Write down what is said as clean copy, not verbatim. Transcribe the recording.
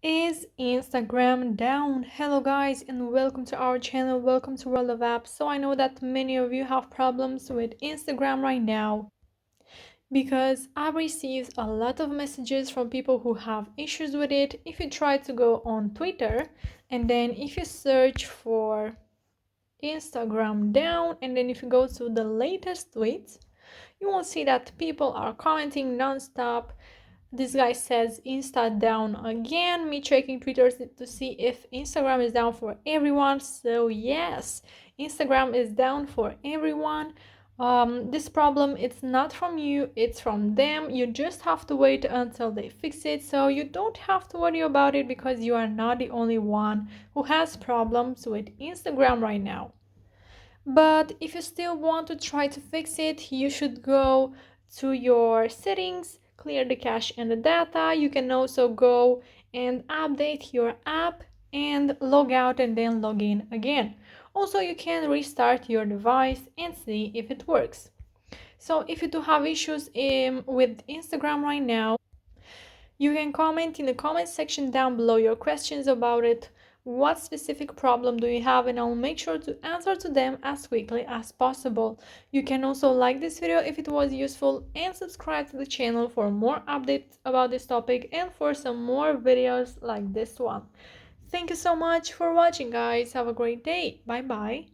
Is Instagram down? Hello guys and welcome to our channel. Welcome to World of Apps. So I know that many of you have problems with Instagram right now because I received a lot of messages from people who have issues with it. If you try to go on Twitter and then if you search for Instagram down and then if you go to the latest tweets, you will see that people are commenting non-stop. This guy says Insta down again. Me checking Twitter to see if Instagram is down for everyone. So yes, Instagram is down for everyone. This problem, it's not from you, it's from them. You just have to wait until they fix it. So you don't have to worry about it because you are not the only one who has problems with Instagram right now. But if you still want to try to fix it, you should go to your settings, clear the cache and the data. You can also go and update your app and log out and then log in again. Also, you can restart your device and see if it works. So if you do have issues with Instagram right now, you can comment in the comment section down below your questions about it. What specific problem do you have, and I'll make sure to answer to them as quickly as possible. You can also like this video if it was useful and subscribe to the channel for more updates about this topic and for some more videos like this one. Thank you so much for watching guys. Have a great day. Bye bye.